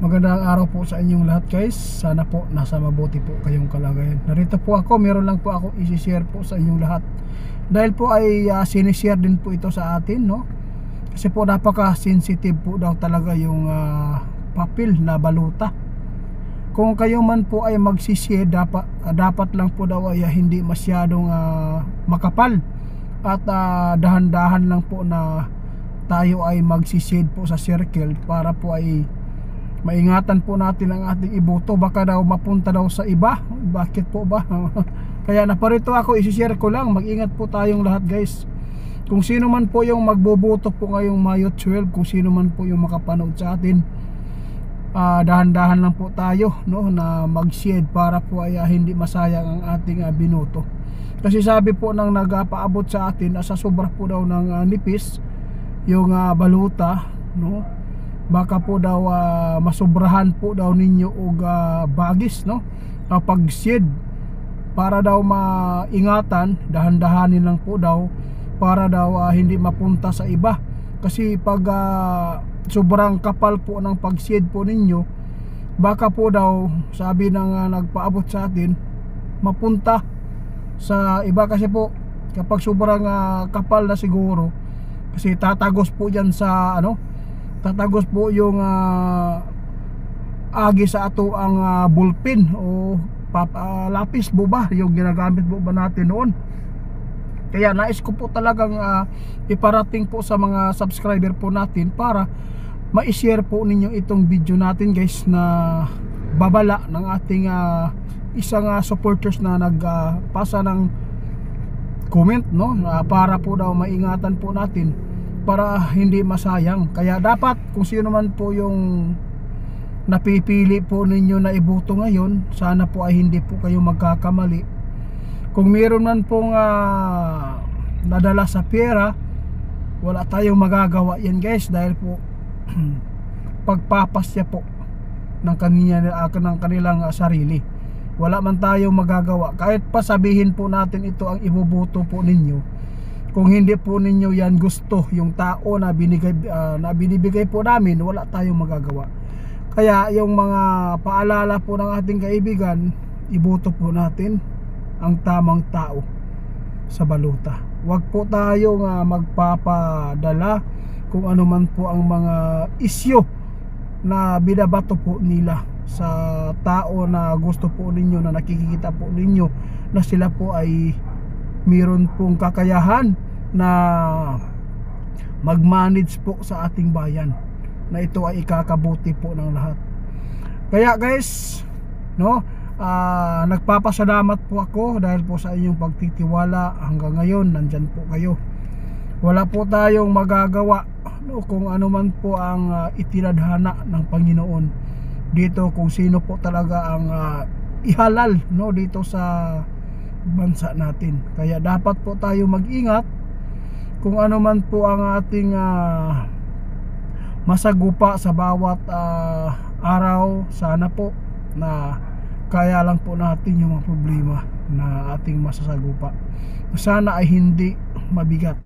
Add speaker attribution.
Speaker 1: Magandang araw po sa inyong lahat guys. Sana po nasa mabuti po kayong kalagayan. Narito po ako, meron lang po ako i-share po sa inyong lahat. Dahil po ay sinishare din po ito sa atin, no? Kasi po napaka-sensitive po daw talaga yung papel na baluta. Kung kayo man po ay magsishare, dapat lang po daw ay hindi masyadong makapal. At dahan-dahan lang po na tayo ay magsishare po sa circle para po ay maingatan po natin ang ating iboto. Baka daw mapunta daw sa iba. Bakit po ba? Kaya naparito ako, isi-share ko lang. Mag-ingat po tayong lahat guys. Kung sino man po yung magboboto po ngayong Mayo 12, kung sino man po yung makapanood sa atin, dahan-dahan lang po tayo, no, na mag-share para po ay hindi masayang ang ating binoto. Kasi sabi po ng nagpaabot sa atin, sa sobra po daw ng nipis yung baluta, no, baka po daw masobrahan po daw ninyo og bagis, no, pag-seed para daw maingatan, dahan-dahanin lang po daw para daw hindi mapunta sa iba. Kasi pag sobrang kapal po ng pag-seed po ninyo, baka po daw, sabi ng nagpaabot sa atin, mapunta sa iba. Kasi po kapag sobrang kapal na siguro, kasi tatagos po dyan sa tatagos po yung agi sa ato ang ballpen o lapis po ba yung ginagamit po ba natin noon. Kaya nais ko po talagang iparating po sa mga subscriber po natin para ma-share po ninyo itong video natin guys, na babala ng ating isang supporters na nagpasa ng comment, no, para po daw maingatan po natin para hindi masayang. Kaya dapat kung sino man po yung napipili po ninyo na iboto ngayon, sana po ay hindi po kayo magkakamali. Kung meron man pong nadala sa pera, wala tayong magagawa yan guys, dahil po pagpapasya po ng kanilang sarili. Wala man tayong magagawa. Kahit pa sabihin po natin ito ang iboboto po ninyo, kung hindi po ninyo yan gusto yung tao na binibigay po namin, wala tayong magagawa. Kaya yung mga paalala po ng ating kaibigan, iboto po natin ang tamang tao sa baluta. Huwag po tayong magpapadala kung ano man po ang mga isyu na binabato po nila sa tao na gusto po ninyo, na nakikita po ninyo na sila po ay mayroon pong kakayahan na mag-manage po sa ating bayan, na ito ay ikakabuti po ng lahat. Kaya guys, no, nagpapasalamat po ako dahil po sa inyong pagtitiwala. Hanggang ngayon nandyan po kayo. Wala po tayong magagawa, no, kung ano man po ang itinadhana ng Panginoon dito, kung sino po talaga ang ihalal, no, dito sa bansa natin. Kaya dapat po tayo mag-ingat kung ano man po ang ating masagupa sa bawat araw. Sana po na kaya lang po natin yung mga problema na ating masasagupa. Sana ay hindi mabigat.